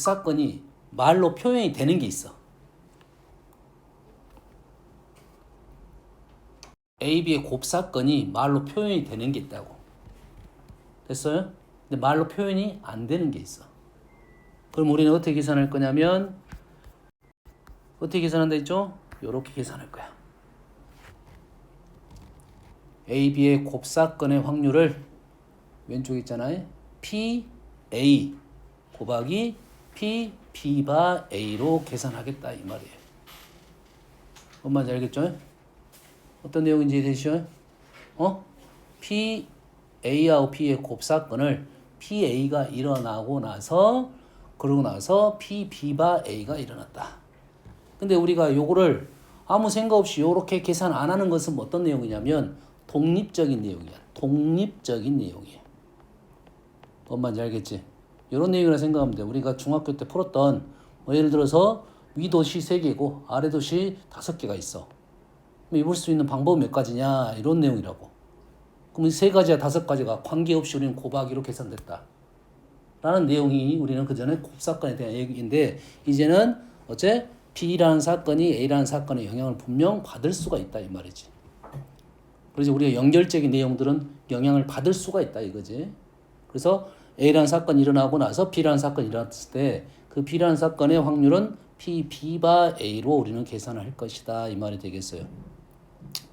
사건이 말로 표현이 되는 게 있어. A, B의 곱사건이 말로 표현이 되는 게 있다고. 됐어요? 근데 말로 표현이 안 되는 게 있어. 그럼 우리는 어떻게 계산할 거냐면, 어떻게 계산한다 했죠? 이렇게 계산할 거야. A, B의 곱사건의 확률을 왼쪽에 있잖아요. P, A 곱하기 P, B바 A로 계산하겠다 이 말이에요. 뭔 말인지 알겠죠? 어떤 내용인지 이해되시죠? P, A하고 P의 곱사건을 PA가 일어나고 나서 그러고 나서 P, B바 A가 일어났다. 근데 우리가 요거를 아무 생각 없이 요렇게 계산 안 하는 것은 어떤 내용이냐면 독립적인 내용이야. 독립적인 내용이야. 뭔 말인지 알겠지? 이런 내용이라 생각하면 돼. 우리가 중학교 때 풀었던 예를 들어서 위도시 3개고 아래도시 5개가 있어. 입을 수 있는 방법은 몇 가지냐 이런 내용이라고. 그럼 이 3가지와 5가지가 관계없이 우리는 곱하기로 계산됐다. 라는 내용이 우리는 그 전에 곱사건에 대한 얘기인데 이제는 어째 B라는 사건이 A라는 사건의 영향을 분명 받을 수가 있다 이 말이지. 그래서 우리가 연결적인 내용들은 영향을 받을 수가 있다 이거지. 그래서 A라는 사건이 일어나고 나서 B라는 사건이 일어났을 때 그 B라는 사건의 확률은 P, B바 A로 우리는 계산을 할 것이다 이 말이 되겠어요.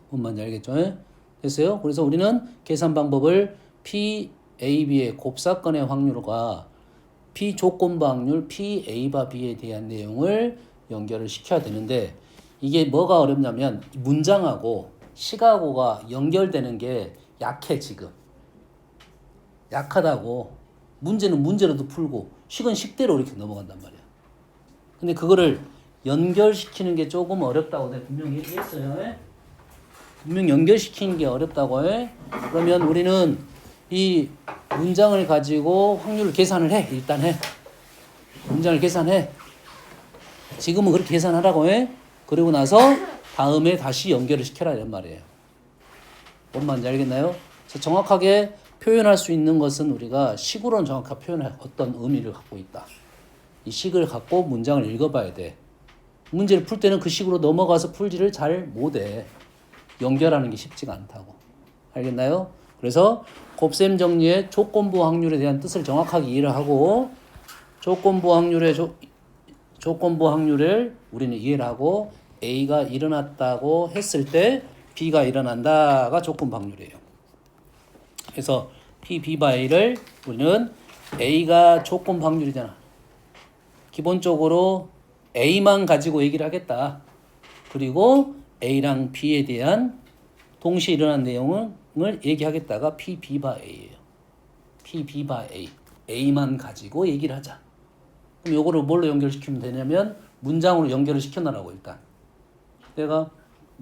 뭔 말인지 알겠죠? 됐어요? 그래서 우리는 계산 방법을 P, A, B의 곱사건의 확률과 P 조건부 확률 P, A바 B에 대한 내용을 연결을 시켜야 되는데 이게 뭐가 어렵냐면 문장하고 식하고가 연결되는 게 약해 지금. 약하다고. 문제는 문제로도 풀고 식은 식대로 이렇게 넘어간단 말이야. 근데 그거를 연결시키는 게 조금 어렵다고 내가 분명히 얘기했어요. 분명 연결시키는 게 어렵다고 해. 그러면 우리는 이 문장을 가지고 확률을 계산을 해. 일단 해. 문장을 계산해. 지금은 그렇게 계산하라고 해. 그리고 나서 다음에 다시 연결을 시켜라 이런 말이에요. 뭔 말인지 알겠나요? 정확하게 표현할 수 있는 것은 우리가 식으로는 정확하게 표현할 어떤 의미를 갖고 있다. 이 식을 갖고 문장을 읽어봐야 돼. 문제를 풀 때는 그 식으로 넘어가서 풀지를 잘 못해. 연결하는 게 쉽지가 않다고. 알겠나요? 그래서 곱셈 정리의 조건부 확률에 대한 뜻을 정확하게 이해를 하고 조건부 확률을 우리는 이해를 하고 A가 일어났다고 했을 때 B가 일어난다가 조건부 확률이에요. 그래서 P, B바 A를 우리는 A가 조건부 확률이잖아. 기본적으로 A만 가지고 얘기를 하겠다. 그리고 A랑 B에 대한 동시에 일어난 내용을 얘기하겠다가 P, B바 A예요. P, B바 A. A만 가지고 얘기를 하자. 그럼 요거를 뭘로 연결시키면 되냐면 문장으로 연결을 시켜놔라고 일단. 내가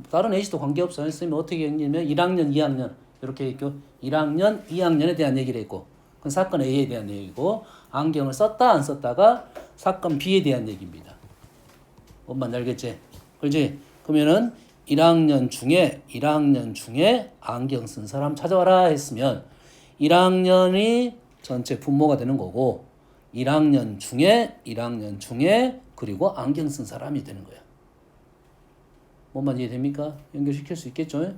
다른 A씨도 관계없어요. 선생님이 어떻게 얘기하면 1학년, 2학년 이렇게 있고 1학년, 2학년에 대한 얘기를 했고 그건 사건 A에 대한 얘기고 안경을 썼다 안 썼다가 사건 B에 대한 얘기입니다. 뭔 말인지 알겠지? 그렇지? 그러면은 1학년 중에 안경 쓴 사람 찾아와라 했으면 1학년이 전체 분모가 되는 거고 1학년 중에 그리고 안경 쓴 사람이 되는 거야. 뭔 말인지 이해됩니까? 연결시킬 수 있겠죠?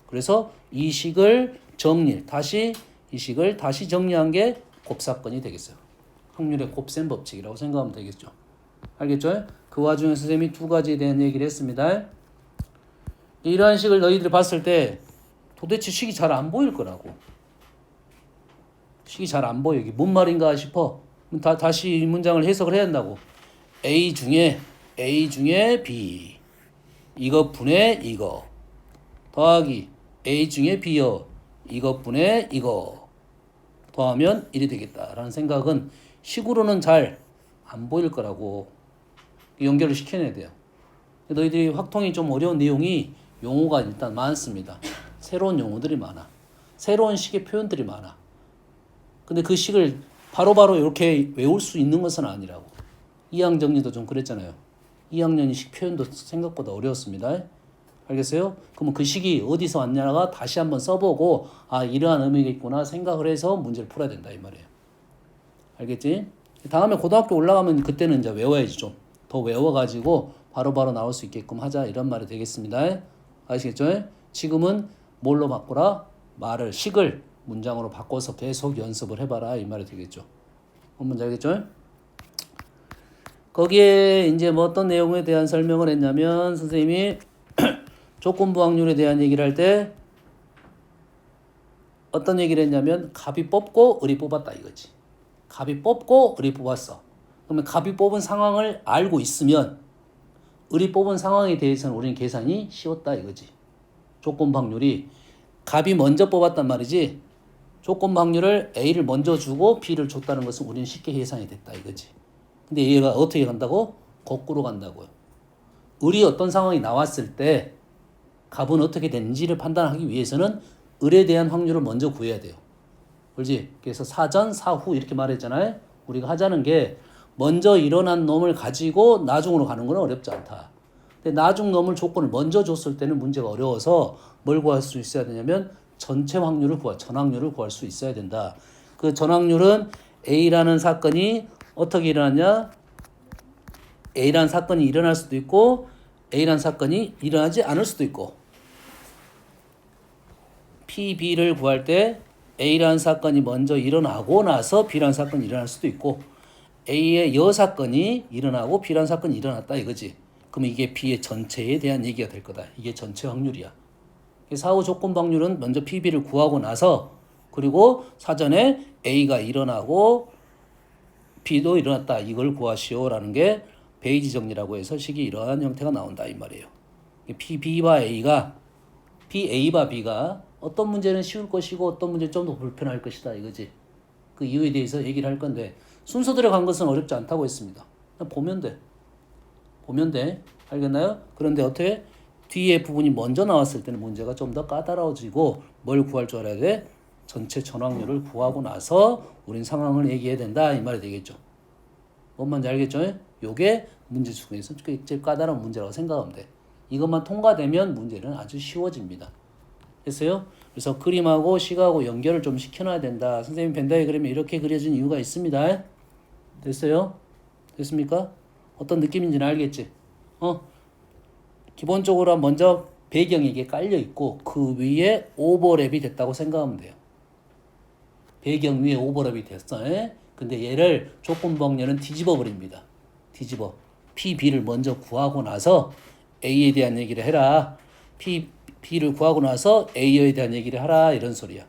그래서 이 식을 다시 정리한 게 곱사건이 되겠어요. 확률의 곱셈 법칙이라고 생각하면 되겠죠. 알겠죠? 그 와중에 선생님이 2가지에 대한 얘기를 했습니다. 이러한 식을 너희들이 봤을 때 도대체 식이 잘 안 보일 거라고. 식이 잘 안 보여. 이게 뭔 말인가 싶어. 다시 이 문장을 해석을 해야 한다고. A 중에 B 이것 분의 이거 더하기 A 중에 B여 이것 분의 이거 더하면 1이 되겠다라는 생각은 식으로는 잘 안 보일 거라고 연결을 시켜내야 돼요. 너희들이 확통이 좀 어려운 내용이 용어가 일단 많습니다. 새로운 용어들이 많아. 새로운 식의 표현들이 많아. 근데 그 식을 바로바로 이렇게 외울 수 있는 것은 아니라고. 이항 정리도 좀 그랬잖아요. 2학년이 식 표현도 생각보다 어려웠습니다. 알겠어요? 그러면 그 식이 어디서 왔냐가 다시 한번 써보고 이러한 의미가 있구나 생각을 해서 문제를 풀어야 된다 이 말이에요. 알겠지? 다음에 고등학교 올라가면 그때는 이제 외워야지 좀. 더 외워가지고 바로바로 나올 수 있게끔 하자 이런 말이 되겠습니다. 아시겠죠? 지금은 뭘로 바꾸라? 말을 식을 문장으로 바꿔서 계속 연습을 해봐라 이 말이 되겠죠. 뭔지 알겠죠? 거기에 이제 뭐 어떤 내용에 대한 설명을 했냐면 선생님이 조건부 확률에 대한 얘기를 할 때 어떤 얘기를 했냐면 갑이 뽑고 을이 뽑았다 이거지. 갑이 뽑고 을이 뽑았어. 그러면 갑이 뽑은 상황을 알고 있으면 을이 뽑은 상황에 대해서는 우리는 계산이 쉬웠다 이거지. 조건부 확률이 갑이 먼저 뽑았단 말이지. 조건부 확률을 A를 먼저 주고 B를 줬다는 것은 우리는 쉽게 계산이 됐다 이거지. 근데 얘가 어떻게 간다고? 거꾸로 간다고요. 을이 어떤 상황이 나왔을 때 갑은 어떻게 되는지를 판단하기 위해서는 을에 대한 확률을 먼저 구해야 돼요. 그렇지? 그래서 사전, 사후 이렇게 말했잖아요. 우리가 하자는 게 먼저 일어난 놈을 가지고 나중으로 가는 건 어렵지 않다. 근데 나중 놈을 조건을 먼저 줬을 때는 문제가 어려워서 뭘 구할 수 있어야 되냐면 전체 확률을 전확률을 구할 수 있어야 된다. 그 전확률은 A라는 사건이 어떻게 일어났냐? A라는 사건이 일어날 수도 있고 A라는 사건이 일어나지 않을 수도 있고 P, B를 구할 때 A라는 사건이 먼저 일어나고 나서 B라는 사건이 일어날 수도 있고 A의 여사건이 일어나고 B라는 사건이 일어났다 이거지. 그럼 이게 B의 전체에 대한 얘기가 될 거다. 이게 전체 확률이야. 사후 조건 확률은 먼저 P, B를 구하고 나서 그리고 사전에 A가 일어나고 B도 일어났다. 이걸 구하시오라는 게 베이지 정리라고 해서 식이 이러한 형태가 나온다 이 말이에요. P, B와 A가 P, A와 B가 어떤 문제는 쉬울 것이고 어떤 문제는 좀 더 불편할 것이다 이거지. 그 이유에 대해서 얘기를 할 건데 순서대로 간 것은 어렵지 않다고 했습니다. 그냥 보면 돼. 보면 돼. 알겠나요? 그런데 어떻게 뒤에 부분이 먼저 나왔을 때는 문제가 좀 더 까다로워지고 뭘 구할 줄 알아야 돼? 전체 전확률을 구하고 나서 우린 상황을 얘기해야 된다 이 말이 되겠죠. 뭔 말인지 알겠죠? 요게 문제 중에서 제일 까다로운 문제라고 생각하면 돼. 이것만 통과되면 문제는 아주 쉬워집니다. 됐어요? 그래서 그림하고 식하고 연결을 좀 시켜놔야 된다. 선생님 벤다이그램이 이렇게 그려진 이유가 있습니다. 됐어요? 됐습니까? 어떤 느낌인지는 알겠지? 기본적으로 먼저 배경이 이게 깔려 있고 그 위에 오버랩이 됐다고 생각하면 돼요. 배경 위에 오버랩이 됐어. 근데 얘를 조건부 확률은 뒤집어 버립니다. 뒤집어. P, B를 먼저 구하고 나서 A에 대한 얘기를 해라. P, B를 구하고 나서 A에 대한 얘기를 하라. 이런 소리야.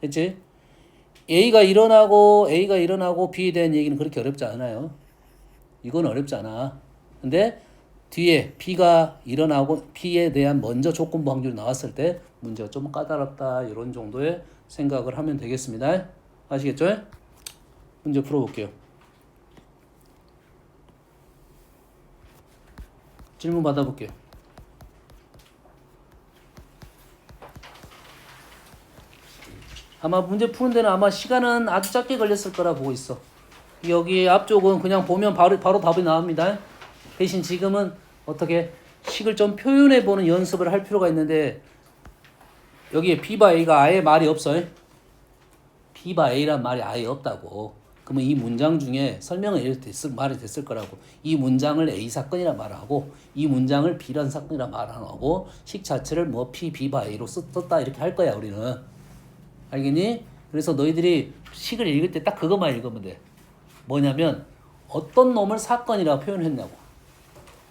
됐지? A가 일어나고 B에 대한 얘기는 그렇게 어렵지 않아요. 이건 어렵지 않아. 근데 뒤에 B가 일어나고 P에 대한 먼저 조건부 확률이 나왔을 때 문제가 좀 까다롭다. 이런 정도의 생각을 하면 되겠습니다. 아시겠죠? 문제 풀어볼게요. 질문 받아볼게요. 아마 문제 푸는 데는 아마 시간은 아주 짧게 걸렸을 거라 보고 있어. 여기 앞쪽은 그냥 보면 바로 답이 나옵니다. 대신 지금은 어떻게 식을 좀 표현해보는 연습을 할 필요가 있는데 여기에 B바 A가 아예 말이 없어요. B바 A란 말이 아예 없다고. 그러면 이 문장 중에 설명은 이렇게 말이 됐을 거라고. 이 문장을 A 사건이라 말하고 이 문장을 B란 사건이라 말하고 식 자체를 뭐 P, B바 A로 썼다 이렇게 할 거야 우리는. 알겠니? 그래서 너희들이 식을 읽을 때 딱 그것만 읽으면 돼. 뭐냐면 어떤 놈을 사건이라고 표현했냐고.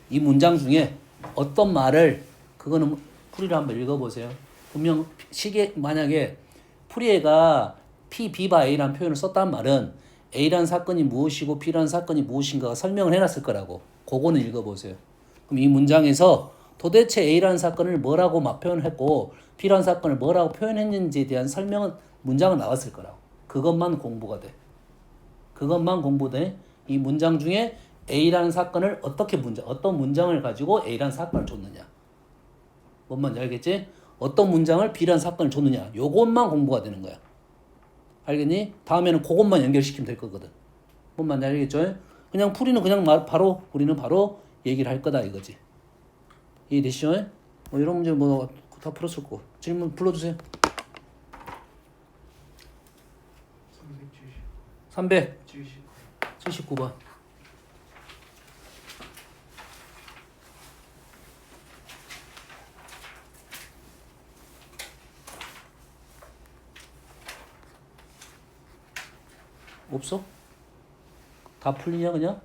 이 문장 중에 어떤 말을 그거는 풀이를 한번 읽어보세요. 분명 식에 만약에 풀이가 P, B바 A라는 표현을 썼단 말은 A라는 사건이 무엇이고 B라는 사건이 무엇인가가 설명을 해놨을 거라고. 그거는 읽어보세요. 그럼 이 문장에서 도대체 A라는 사건을 뭐라고 표현했고 B라는 사건을 뭐라고 표현했는지에 대한 설명은 문장은 나왔을 거라고. 그것만 공부가 돼. 그것만 공부돼. 이 문장 중에 A라는 사건을 어떤 문장을 가지고 A라는 사건을 줬느냐. 뭔 말인지 알겠지? 어떤 문장을 B라는 사건을 줬느냐. 요것만 공부가 되는 거야. 알겠니? 다음에는 그것만 연결시키면 될 거거든. 뭔 말인지 알겠죠? 그냥 풀이는 그냥 우리는 바로 얘기를 할 거다 이거지. 이해되시죠? 이런 문제 다 풀었을 거고. 질문 불러주세요. 300. 370. 79번. 없어? 다 풀리냐 그냥?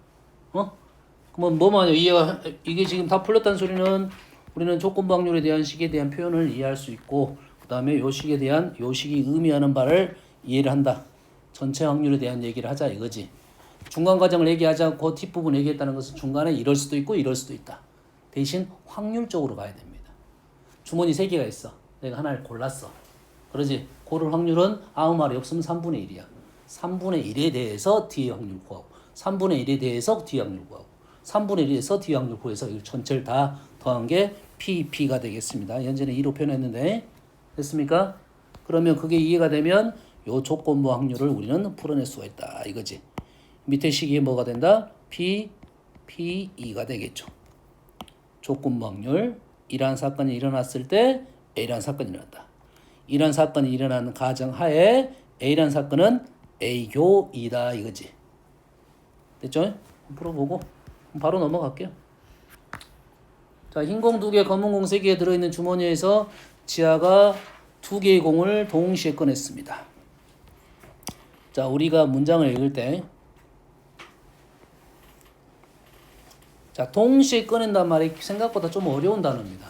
그러면 뭐만 이해가 이게 지금 다 풀렸다는 소리는 우리는 조건부 확률에 대한 식에 대한 표현을 이해할 수 있고 그 다음에 요 식에 대한 요 식이 의미하는 바를 이해를 한다. 전체 확률에 대한 얘기를 하자 이거지. 중간 과정을 얘기하지 않고 뒷부분 얘기했다는 것은 중간에 이럴 수도 있고 이럴 수도 있다. 대신 확률적으로 가야 됩니다. 주머니 3개가 있어. 내가 하나를 골랐어. 그러지. 고를 확률은 아무 말이 없으면 3분의 1이야. 3분의 1에 대해서 뒤에 확률 구하고 3분의 1에 대해서 뒤에 확률 구하고 3분의 1에서 뒤에 확률 구해서 이 전체를 다 더한 게 PP가 되겠습니다. 현재는 2로 표현했는데 됐습니까? 그러면 그게 이해가 되면 요 조건부 확률을 우리는 풀어낼 수가 있다 이거지. 밑에 식이 뭐가 된다? PPE가 되겠죠. 조건부 확률 이러한 사건이 일어났을 때 A라는 사건이 일어났다. 이러한 사건이 일어나는 가정하에 A라는 사건은 A교이다 이거지. 됐죠? 풀어보고 바로 넘어갈게요. 자, 흰 공 2개, 검은 공 3개 들어있는 주머니에서 지아가 2개의 공을 동시에 꺼냈습니다. 자, 우리가 문장을 읽을 때 자, 동시에 꺼낸다는 말이 생각보다 좀 어려운 단어입니다.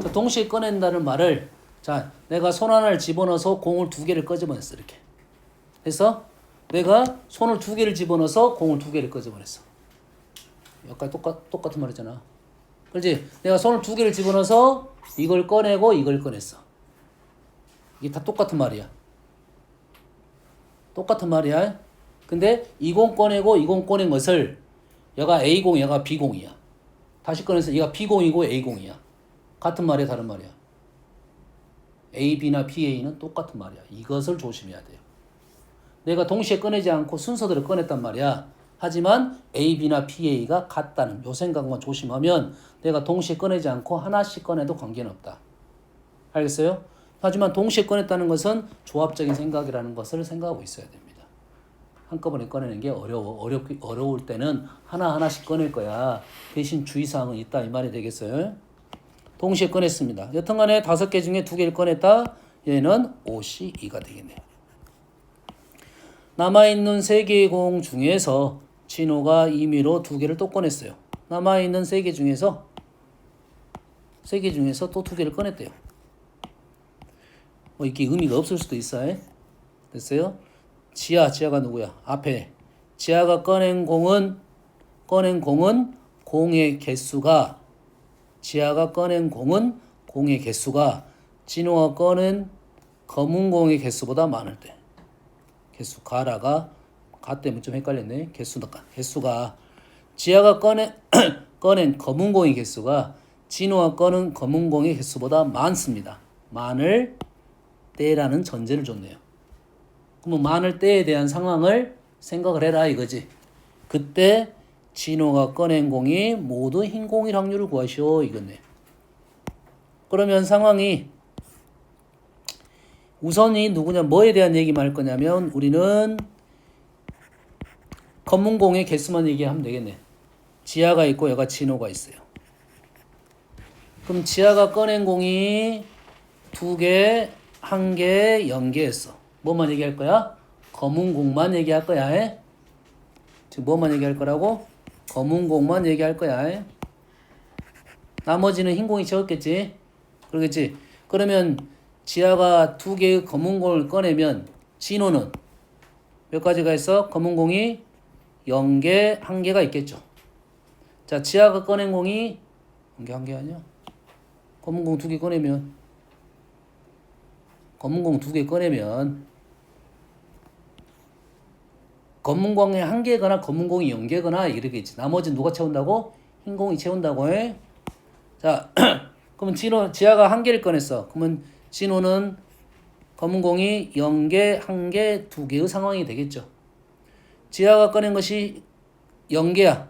자, 동시에 꺼낸다는 말을 자, 내가 손 하나를 집어넣어서 공을 2개를 끄집어냈어 이렇게. 그래서 내가 손을 2개를 집어넣어서 공을 2개를 끄집어냈어. 여기까지 똑같은 말이잖아. 그렇지? 내가 손을 2개를 집어넣어서 이걸 꺼내고 이걸 꺼냈어. 이게 다 똑같은 말이야. 똑같은 말이야. 근데 이 공 꺼내고 이 공 꺼낸 것을 얘가 A공, 얘가 B공이야. 다시 꺼내서 얘가 B공이고 A공이야. 같은 말이야, 다른 말이야. A, B나 PA는 똑같은 말이야. 이것을 조심해야 돼요. 내가 동시에 꺼내지 않고 순서대로 꺼냈단 말이야. 하지만 A, B나 PA가 같다는 요 생각만 조심하면 내가 동시에 꺼내지 않고 하나씩 꺼내도 관계는 없다. 알겠어요? 하지만 동시에 꺼냈다는 것은 조합적인 생각이라는 것을 생각하고 있어야 됩니다. 한꺼번에 꺼내는 게 어려울 때는 하나하나씩 꺼낼 거야. 대신 주의사항은 있다 이 말이 되겠어요? 동시에 꺼냈습니다. 여튼간에 5개 중에 2개를 꺼냈다. 얘는 OC2가 되겠네요. 남아있는 3개의 공 중에서 진호가 임의로 2개를 또 꺼냈어요. 남아있는 3개 중에서 또 2개를 꺼냈대요. 이게 의미가 없을 수도 있어요. 됐어요? 지아가 누구야? 앞에 지아가 꺼낸 공은 공의 개수가 지아가 꺼낸 공의 개수가 진호가 꺼낸 검은 공의 개수보다 많을 때. 개수 가라가 가 때문에 좀 헷갈렸네. 개수가 지아가 꺼낸 검은 공의 개수가 진호가 꺼낸 검은 공의 개수보다 많습니다. 많을 때라는 전제를 줬네요. 그러면 많을 때에 대한 상황을 생각을 해라 이거지. 그때 진호가 꺼낸 공이 모두 흰 공일 확률을 구하시오 이거네. 그러면 상황이 우선이 누구냐 뭐에 대한 얘기만 할 거냐면 우리는 검은 공의 개수만 얘기하면 되겠네. 지아가 있고 여가 진호가 있어요. 그럼 지아가 꺼낸 공이 2개, 1개, 0개였어. 뭐만 얘기할 거야? 검은 공만 얘기할 거야. 지금 뭐만 얘기할 거라고? 검은 공만 얘기할 거야. 나머지는 흰 공이 채웠겠지? 그러겠지? 그러면 지아가 2개의 검은 공을 꺼내면 진호는 몇 가지가 있어? 검은 공이 0개, 1개가 있겠죠. 자, 지아가 꺼낸 공이 1개 아니야? 검은 공 2개 꺼내면 검은 공 2개 꺼내면 검은 공이 1개거나 검은 공이 0개거나 이러겠지. 나머지는 누가 채운다고? 흰 공이 채운다고 해. 자, 그러면 지아가 1개를 꺼냈어. 그러면 진호는 검은 공이 0개, 1개, 2개의 상황이 되겠죠. 지아가 꺼낸 것이 0개야.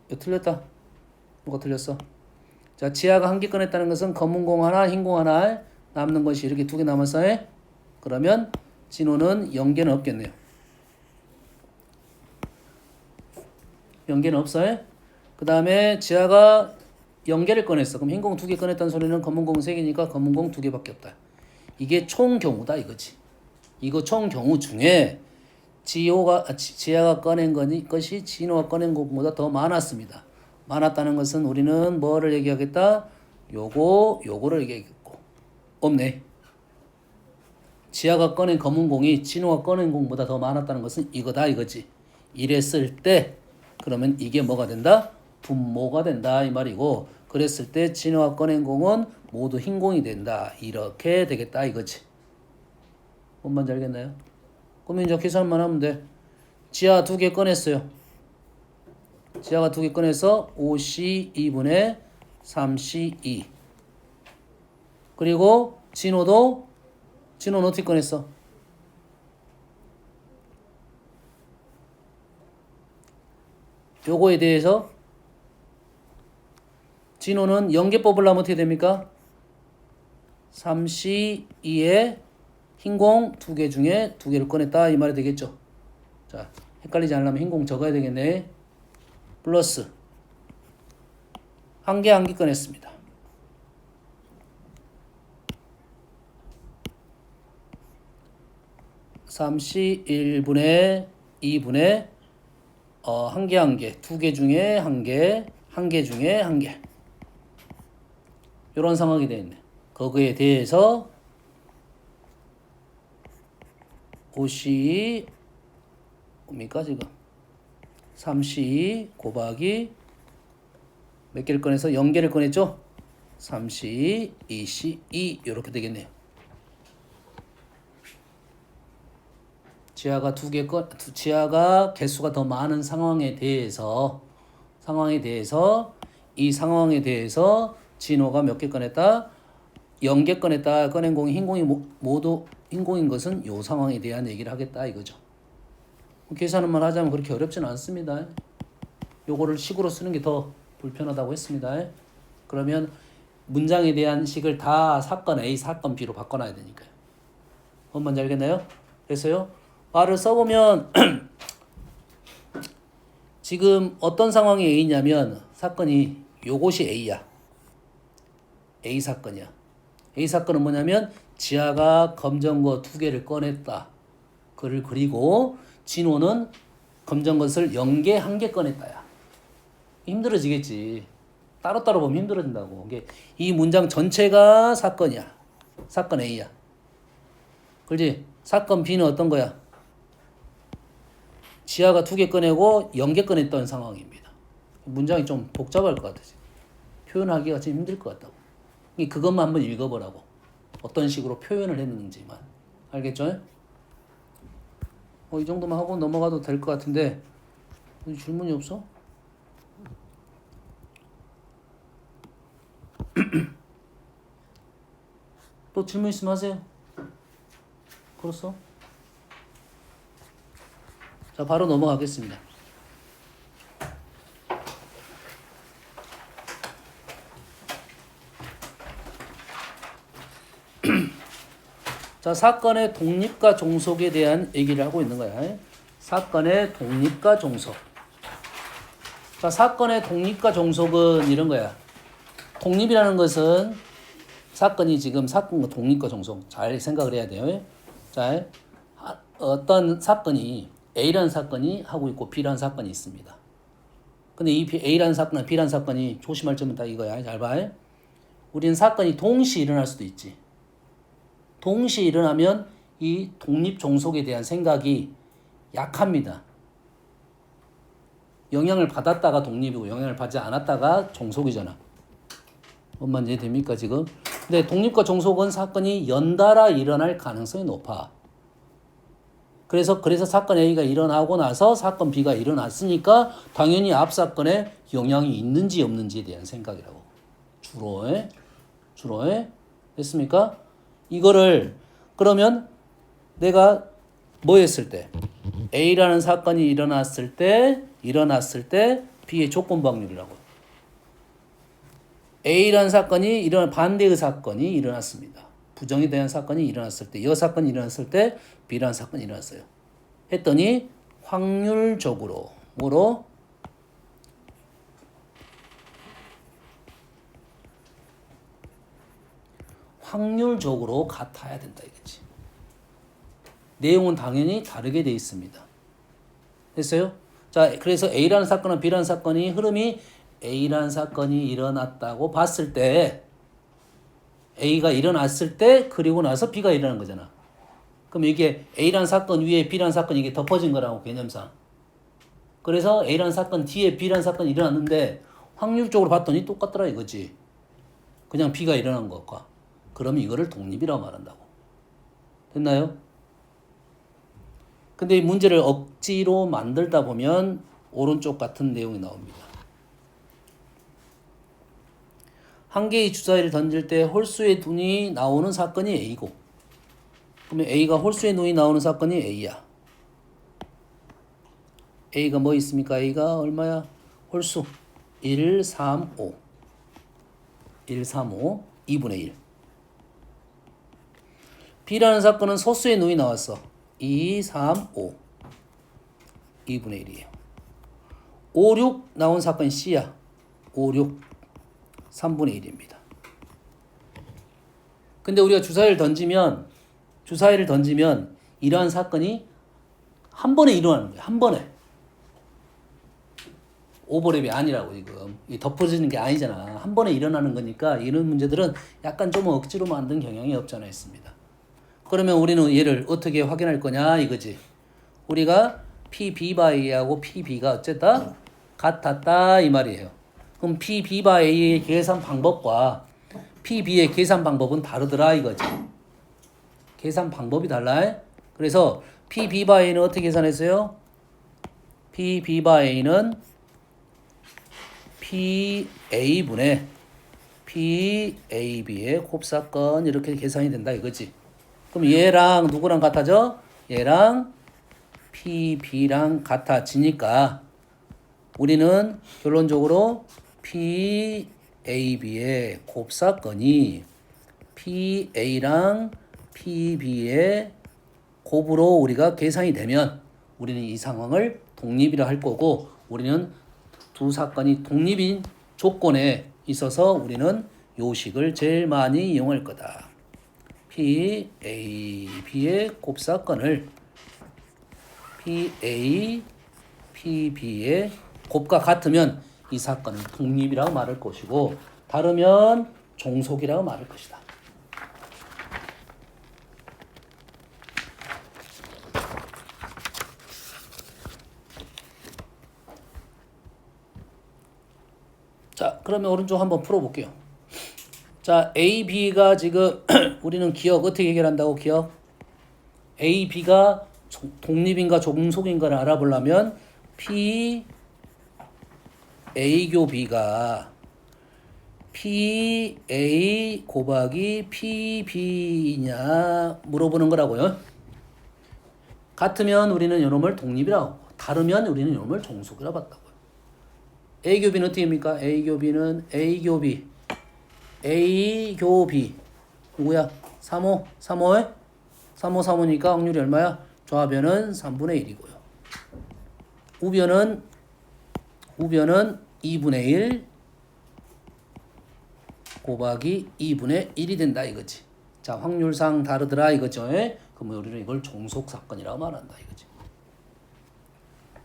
이거 틀렸다. 뭐가 틀렸어? 자, 지아가 1개 꺼냈다는 것은 검은 공 하나, 흰 공 하나 남는 것이 이렇게 2개 남았어요. 그러면 진호는 0개는 없겠네요. 연계는 없어요. 그 다음에 지하가 연계를 꺼냈어. 그럼 흰공 2개 꺼냈다는 소리는 검은공 3개니까 검은공 2개밖에 없다. 이게 총 경우다 이거지. 이거 총 경우 중에 지하가 꺼낸 것이 진호가 꺼낸 것보다 더 많았습니다. 많았다는 것은 우리는 뭐를 얘기하겠다? 요거를 얘기하겠고. 없네. 지하가 꺼낸 검은 공이 진호가 꺼낸 공보다 더 많았다는 것은 이거다 이거지. 이랬을 때 그러면 이게 뭐가 된다? 분모가 된다 이 말이고, 그랬을 때 진호가 꺼낸 공은 모두 흰 공이 된다. 이렇게 되겠다 이거지. 뭔 말인지 알겠나요? 그러면 이제 계산만 하면 돼. 지하 2개 꺼냈어요. 지하가 2개 꺼내서 5C 2분의 3C2. 그리고 진호는 어떻게 꺼냈어? 요거에 대해서 진호는 연계 뽑으려면 어떻게 됩니까? 3C2에 흰공 2개 중에 2개를 꺼냈다 이 말이 되겠죠. 자, 헷갈리지 않으려면 흰공 적어야 되겠네. 플러스 한 개 꺼냈습니다. 3C 1분의 2분의 한 개, 2개 중에 한 개 중에 한 개. 이런 상황이 되어 있네. 거기에 대해서 5C 뭡니까 지금 3C 곱하기 몇 개를 꺼내서 0개를 꺼냈죠? 3C 2C2 이렇게 되겠네요. 지하가 개수가 더 많은 상황에 대해서 이 상황에 대해서 진호가 몇 개 꺼냈다? 0개 꺼냈다. 꺼낸 공이 흰공이 모두 흰공인 것은 이 상황에 대한 얘기를 하겠다 이거죠. 계산만 하자면 그렇게 어렵지는 않습니다. 요거를 식으로 쓰는 게 더 불편하다고 했습니다. 그러면 문장에 대한 식을 다 사건 A, 사건 B로 바꿔놔야 되니까요. 뭔 말인지 알겠나요? 그래서요. 말을 써보면 지금 어떤 상황이 A냐면 사건이 요것이 A야. A 사건이야. A 사건은 뭐냐면 지하가 검정거 2개를 꺼냈다. 그를 그리고 진호는 검정것을 0개 1개 꺼냈다야. 힘들어지겠지. 따로따로 보면 힘들어진다고. 이 문장 전체가 사건이야. 사건 A야. 그렇지? 사건 B는 어떤 거야? 지하가 2개 꺼내고 0개 꺼냈던 상황입니다. 문장이 좀 복잡할 것 같아요. 표현하기가 좀 힘들 것 같다고. 그것만 한번 읽어보라고. 어떤 식으로 표현을 했는지만. 알겠죠? 이 정도만 하고 넘어가도 될 것 같은데 질문이 없어? 또 질문 있으면 하세요. 그렇소? 자, 바로 넘어가겠습니다. 자, 사건의 독립과 종속에 대한 얘기를 하고 있는 거야. 사건의 독립과 종속. 자, 사건의 독립과 종속은 이런 거야. 독립이라는 것은 사건이 지금 사건과 독립과 종속 잘 생각을 해야 돼요. 자, 어떤 사건이 A라는 사건이 하고 있고 B라는 사건이 있습니다. 근데 이 A라는 사건과 B라는 사건이 조심할 점은 다 이거야. 잘 봐. 우리는 사건이 동시에 일어날 수도 있지. 동시에 일어나면 이 독립 종속에 대한 생각이 약합니다. 영향을 받았다가 독립이고 영향을 받지 않았다가 종속이잖아. 뭔 말인지 됩니까 지금? 근데 독립과 종속은 사건이 연달아 일어날 가능성이 높아. 그래서 사건 A가 일어나고 나서 사건 B가 일어났으니까 당연히 앞 사건에 영향이 있는지 없는지에 대한 생각이라고. 주로 됐습니까? 이거를 그러면 내가 뭐 했을 때 A라는 사건이 일어났을 때 B의 조건부 확률이라고. A라는 사건이 반대의 사건이 일어났습니다. 부정에 대한 사건이 일어났을 때, 이 사건이 일어났을 때 B라는 사건이 일어났어요. 했더니 확률적으로 뭐로 확률적으로 같아야 된다 이거지. 내용은 당연히 다르게 돼 있습니다. 됐어요? 자, 그래서 A라는 사건은 B라는 사건이 흐름이 A라는 사건이 일어났다고 봤을 때 A가 일어났을 때 그리고 나서 B가 일어난 거잖아. 그럼 이게 A라는 사건 위에 B라는 사건이 이게 덮어진 거라고 개념상. 그래서 A라는 사건 뒤에 B라는 사건이 일어났는데 확률적으로 봤더니 똑같더라 이거지. 그냥 B가 일어난 것과. 그러면 이거를 독립이라고 말한다고. 됐나요? 근데 이 문제를 억지로 만들다 보면 오른쪽 같은 내용이 나옵니다. 한 개의 주사위를 던질 때 홀수의 눈이 나오는 사건이 A고, 그러면 A가 홀수의 눈이 나오는 사건이 A야. A가 뭐 있습니까? A가 얼마야? 홀수 1, 3, 5. 1, 3, 5, 2분의 1. B라는 사건은 소수의 눈이 나왔어. 2, 3, 5. 2분의 1이에요. 5, 6 나온 사건이 C야. 5, 6. 3분의 1입니다. 근데 우리가 주사위를 던지면 이러한 사건이 한 번에 일어나는 거야. 한 번에. 오버랩이 아니라고 지금. 덮어지는 게 아니잖아. 한 번에 일어나는 거니까 이런 문제들은 약간 좀 억지로 만든 경향이 없잖아 있습니다. 그러면 우리는 얘를 어떻게 확인할 거냐 이거지. 우리가 P, B바 A하고 P, B가 어쨌다? 같았다 이 말이에요. 그럼 P, B바 A의 계산 방법과 P, B의 계산 방법은 다르더라 이거지. 계산 방법이 달라. 그래서 P, B바 A는 어떻게 계산했어요? P, B바 A는 P, A분의 P, A, B의 곱사건 이렇게 계산이 된다 이거지. 그럼 얘랑 누구랑 같아져? 얘랑 P, B랑 같아지니까 우리는 결론적으로 P, A, B의 곱사건이 P, A랑 P, B의 곱으로 우리가 계산이 되면 우리는 이 상황을 독립이라 할 거고, 우리는 두 사건이 독립인 조건에 있어서 우리는 요식을 제일 많이 이용할 거다. P, A, B의 곱사건을 P, A, P, B의 곱과 같으면 이 사건은 독립이라고 말할 것이고, 다르면 종속이라고 말할 것이다. 자, 그러면 오른쪽 한번 풀어볼게요. 자, A, B가 지금 우리는 기억 어떻게 해결한다고 기억? A, B가 독립인가 종속인가를 알아보려면 P, A 교 B가 P, A 곱하기 P, B냐 물어보는 거라고요. 같으면 우리는 이놈을 독립이라고 하고, 다르면 우리는 이놈을 종속이라고 봤다고요. A 교 B는 어떻게 합니까? A 교 B는 A 교 B. A 교 B. 누구야? 3호. 3호에? 3호 3호니까 확률이 얼마야? 좌변은 3분의 1이고요. 우변은 2분의 1 곱하기 2분의 1이 된다 이거지. 자, 확률상 다르더라 이거죠. 그러면 우리는 이걸 종속사건이라고 말한다 이거지.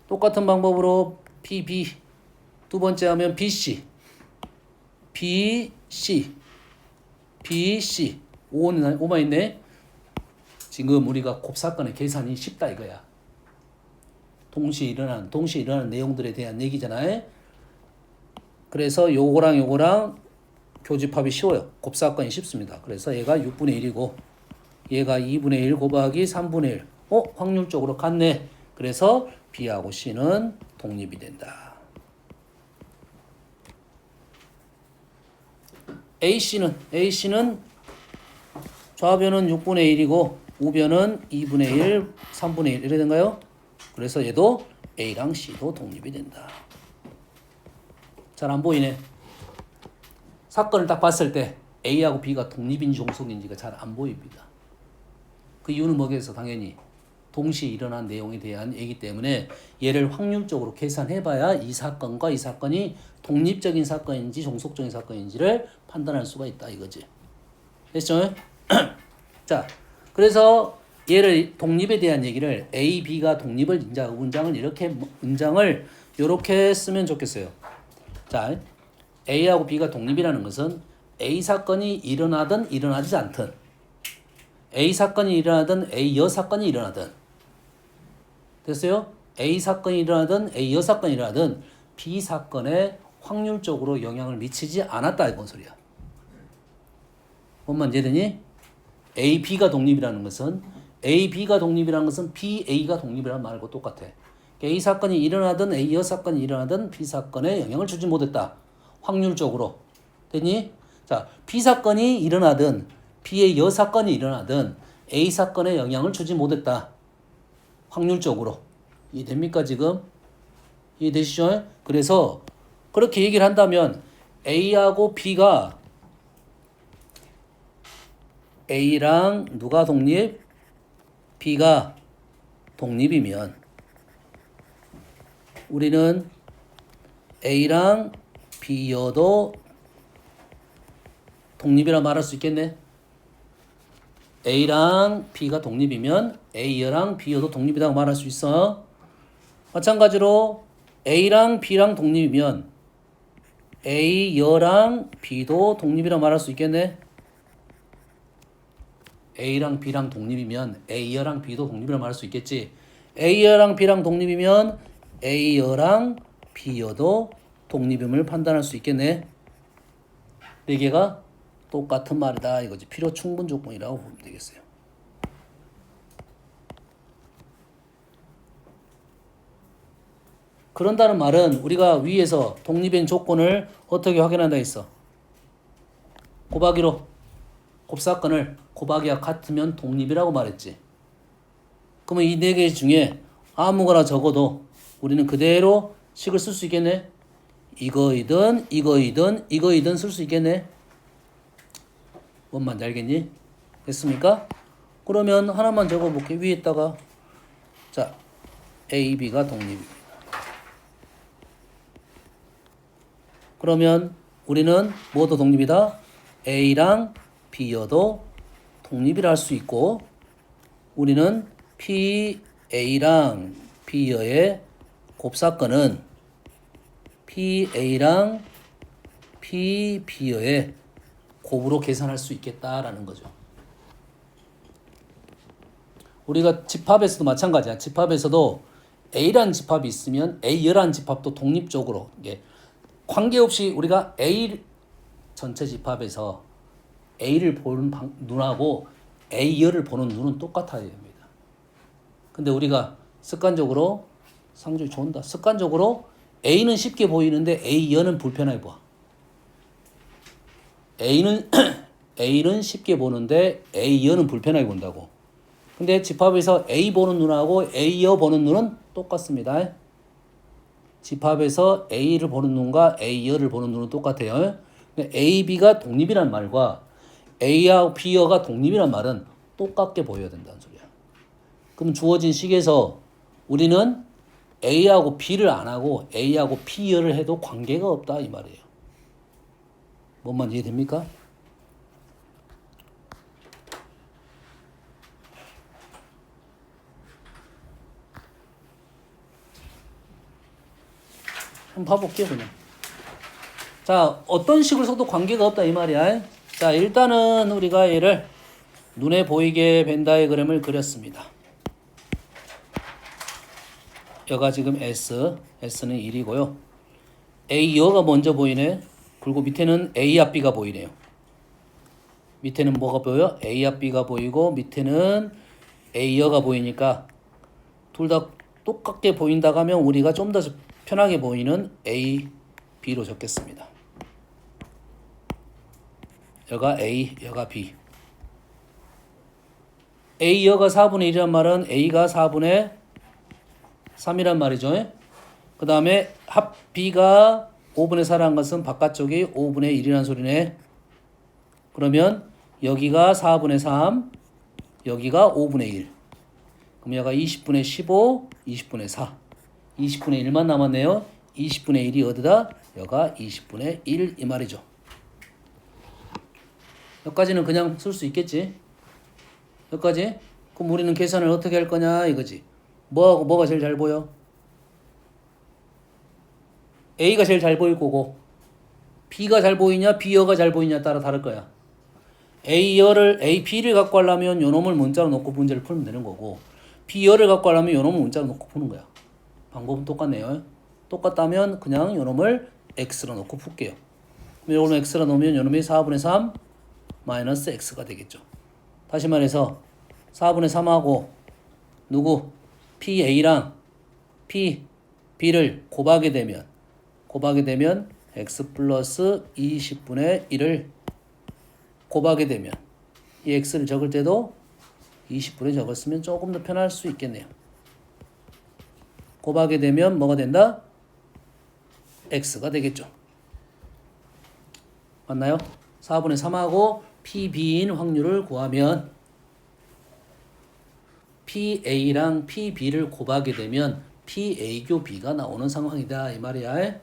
똑같은 방법으로 P, B 두 번째 하면 BC, BC, BC 5만 있네. 지금 우리가 곱사건의 계산이 쉽다 이거야. 동시에 일어나는 내용들에 대한 얘기잖아요. 그래서 요거랑 교집합이 쉬워요. 곱사건이 쉽습니다. 그래서 얘가 6분의 1이고 얘가 2분의 1 곱하기 3분의 1. 확률적으로 같네. 그래서 B하고 C는 독립이 된다. AC는 좌변은 6분의 1이고 우변은 2분의 1, 3분의 1 이래 된가요? 그래서 얘도 A랑 C도 독립이 된다. 잘 안 보이네. 사건을 딱 봤을 때 A하고 B가 독립인지 종속인지가 잘 안 보입니다. 그 이유는 뭐겠어? 당연히 동시에 일어난 내용에 대한 얘기 때문에 얘를 확률적으로 계산해봐야 이 사건과 이 사건이 독립적인 사건인지 종속적인 사건인지를 판단할 수가 있다 이거지. 됐죠? 자, 그래서 얘를 독립에 대한 얘기를 A, B가 독립을 문장을 이렇게 쓰면 좋겠어요. 자, A하고 B가 독립이라는 것은 A 사건이 일어나든 일어나지 않든 A 사건이 일어나든 A 여 사건이 일어나든 됐어요? A 사건이 일어나든 A 여 사건이 일어나든 B 사건에 확률적으로 영향을 미치지 않았다 이건 소리야. 뭔 말인지 되니? A, B가 독립이라는 것은 A, B가 독립이라는 것은 B, A가 독립이라는 말과 똑같아. A 사건이 일어나든 A 여 사건이 일어나든 B 사건에 영향을 주지 못했다. 확률적으로. 됐니? 자, B 사건이 일어나든 B의 여 사건이 일어나든 A 사건에 영향을 주지 못했다. 확률적으로. 이해됩니까 지금? 이해되시죠? 그래서 그렇게 얘기를 한다면 A하고 B가 A랑 누가 독립? B가 독립이면 우리는 A랑 B여도 독립이라 말할 수 있겠네. A랑 B가 독립이면 A여랑 B여도 독립이라고 말할 수 있어. 마찬가지로 A랑 B랑 독립이면 A여랑 B도 독립이라고 말할 수 있겠네. A랑 B랑 독립이면 A여랑 B도 독립이라고 말할 수 있겠지. A여랑 B랑 독립이면 A여랑 B여도 독립임을 판단할 수 있겠네. 네 개가 똑같은 말이다 이거지. 필요 충분 조건이라고 보면 되겠어요. 그런다는 말은 우리가 위에서 독립인 조건을 어떻게 확인한다 했어? 곱하기로 곱사건을 곱하기와 같으면 독립이라고 말했지. 그러면 이 네 개 중에 아무거나 적어도 우리는 그대로 식을 쓸 수 있겠네. 이거이든 이거이든 이거이든 쓸 수 있겠네. 뭔 말인지 알겠니? 됐습니까? 그러면 하나만 적어볼게. 위에다가 자 A, B가 독립입니다. 그러면 우리는 뭐도 독립이다? A랑 B여도 독립이라 할 수 있고 우리는 P, A랑 B여의 곱사건은 P, A랑 P, B여의 곱으로 계산할 수 있겠다라는 거죠. 우리가 집합에서도 마찬가지야. 집합에서도 A라는 집합이 있으면 A여라는 집합도 독립적으로 관계없이 우리가 A 전체 집합에서 A를 보는 눈하고 A여를 보는 눈은 똑같아야 됩니다. 근데 우리가 습관적으로 상주이 좋은다. 습관적으로 A는 쉽게 보이는데 A여는 불편해 보여. A는 쉽게 보는데 A여는 불편하게 본다고. 근데 집합에서 A 보는 눈하고 A여 보는 눈은 똑같습니다. 집합에서 A를 보는 눈과 A여를 보는 눈은 똑같아요. A, B가 독립이란 말과 A하고 B여가 독립이란 말은 똑같게 보여야 된다는 소리야. 그럼 주어진 식에서 우리는 A하고 B를 안 하고 A하고 B여를 해도 관계가 없다 이 말이에요. 뭔 말인지 이해됩니까? 한번 봐볼게요 그냥. 자 어떤 식으로 써도 관계가 없다 이 말이야. 자 일단은 우리가 얘를 눈에 보이게 벤 다이그램을 그렸습니다. 여가 지금 S는 1이고요. A여가 먼저 보이네. 그리고 밑에는 A 앞 B가 보이네요. 밑에는 뭐가 보여요? A 앞 B가 보이고 밑에는 A여가 보이니까 둘 다 똑같게 보인다고 하면 우리가 좀 더 편하게 보이는 A, B로 적겠습니다. 여가 A, 여가 B. A여가 4분의 1이란 말은 A가 4분의 3이란 말이죠. 그 다음에 합 B가 5분의 4라는 것은 바깥쪽이 5분의 1이라는 소리네. 그러면 여기가 4분의 3, 여기가 5분의 1. 그럼 여기가 20분의 15, 20분의 4. 20분의 1만 남았네요. 20분의 1이 어디다? 여기가 20분의 1 이 말이죠. 여기까지는 그냥 쓸 수 있겠지. 여기까지. 그럼 우리는 계산을 어떻게 할 거냐 이거지. 뭐하고 뭐가 제일 잘 보여? A가 제일 잘 보일 거고 B가 잘 보이냐 B여가 잘 보이냐 따라 다를 거야. B를 갖고 하려면 요놈을 문자로 놓고 문제를 풀면 되는 거고 B여를 갖고 하려면 요놈을 문자로 놓고 푸는 거야. 방법은 똑같네요. 똑같다면 그냥 요놈을 X로 놓고 풀게요. 요놈을 X로 놓으면 요놈이 4분의 3 마이너스 X가 되겠죠. 다시 말해서 4분의 3하고 누구? PA랑 PB를 곱하게 되면 X 플러스 20분의 1을 곱하게 되면 이 X를 적을 때도 20분에 적었으면 조금 더 편할 수 있겠네요. 곱하게 되면 뭐가 된다? X가 되겠죠. 맞나요? 4분의 3하고 PB인 확률을 구하면 PA랑 PB를 곱하게 되면 PA교 B가 나오는 상황이다 이 말이야.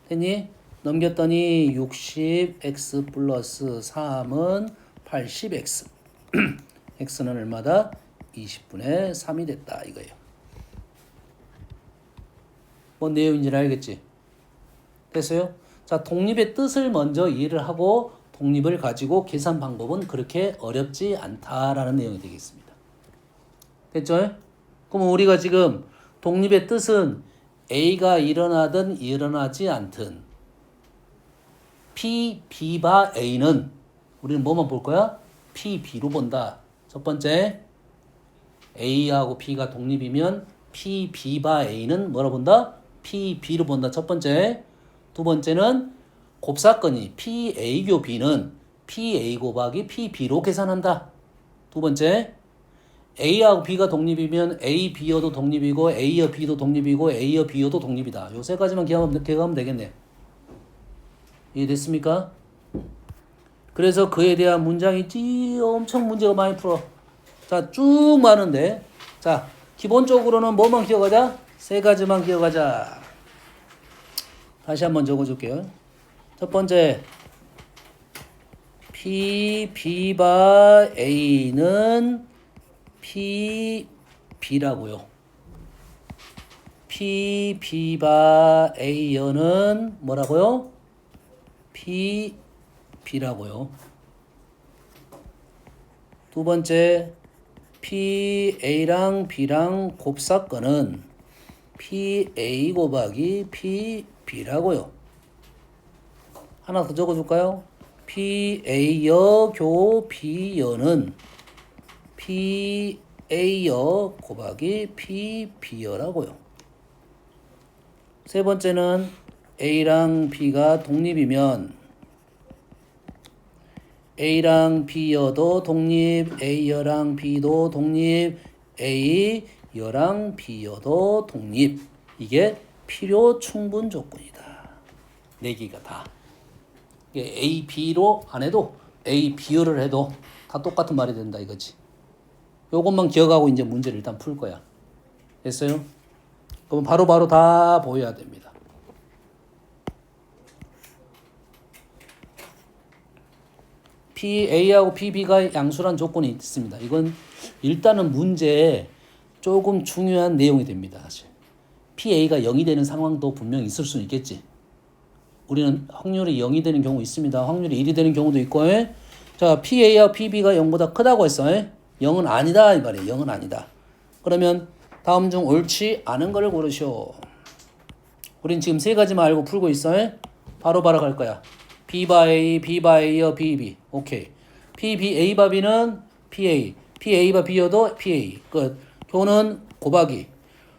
됐니? 넘겼더니 60x 플러스 3은 80x x는 얼마다? 20분의 3이 됐다 이거예요. 뭔 내용인지는 알겠지? 됐어요? 자, 독립의 뜻을 먼저 이해를 하고 독립을 가지고 계산 방법은 그렇게 어렵지 않다라는 내용이 되겠습니다. 됐죠? 그럼 우리가 지금 독립의 뜻은 A가 일어나든 일어나지 않든 P, B바 A는 우리는 뭐만 볼 거야? P, B로 본다. 첫 번째 A하고 B가 독립이면 P, B바 A는 뭐라 본다? P, B로 본다. 첫 번째. 두 번째는 곱사건이 P, A교 B는 P, A 곱하기 P, B로 계산한다. 두 번째. A하고 B가 독립이면 A, B여도 독립이고 A여 B도 독립이고 A여 B여도 독립이다. 요 세 가지만 기억하면 되겠네. 이해됐습니까? 그래서 그에 대한 문장이 엄청 문제가 많이 풀어. 자, 쭉 많은데 자, 기본적으로는 뭐만 기억하자? 세 가지만 기억하자. 다시 한번 적어줄게요. 첫 번째 P, B바 A는 P, B라고요. P, B바 A여는 뭐라고요? P, B라고요. 두 번째, P, A랑 B랑 곱사건은 P, A 곱하기 P, B라고요. 하나 더 적어줄까요? P, A여 교 B여는 P, A여 곱하기 P, B여라고요. 세 번째는 A랑 B가 독립이면 A랑 B여도 독립, A여랑 B도 독립, A여랑 B여도 독립. 이게 필요 충분 조건이다. 네 개가 다. A, B로 안 해도 A, B여를 해도 다 똑같은 말이 된다 이거지. 요것만 기억하고 이제 문제를 일단 풀 거야. 됐어요? 그럼 바로바로 다 보여야 됩니다. PA하고 PB가 양수란 조건이 있습니다. 이건 일단은 문제에 조금 중요한 내용이 됩니다. 사실. PA가 0이 되는 상황도 분명히 있을 수는 있겠지. 우리는 확률이 0이 되는 경우 있습니다. 확률이 1이 되는 경우도 있고. 자, PA와 PB가 0보다 크다고 했어. 0은 아니다 이 말이에요. 0은 아니다. 그러면 다음 중 옳지 않은 거를 고르시오. 우린 지금 세 가지만 알고 풀고 있어. 바로바로 갈 거야. B바 A, B바 A여 BB. 오케이. PB A바 B는 PA. PA바 B여도 PA. 끝. 교는 곱하기.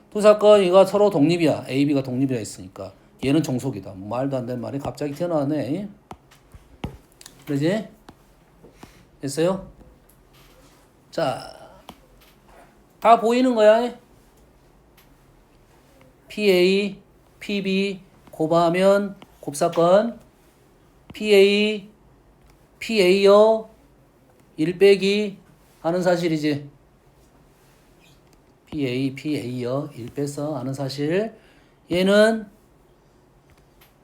두 사건 이가 서로 독립이야. A, B가 독립이라 했으니까. 얘는 정속이다. 말도 안 되는 말이 갑자기 튀어나왔네. 그러지? 됐어요? 자, 다 보이는 거야. PA, PB 곱하면 곱사건 PA, PA여 1 빼기 하는 사실이지. PA, PA여 1 빼서 하는 사실. 얘는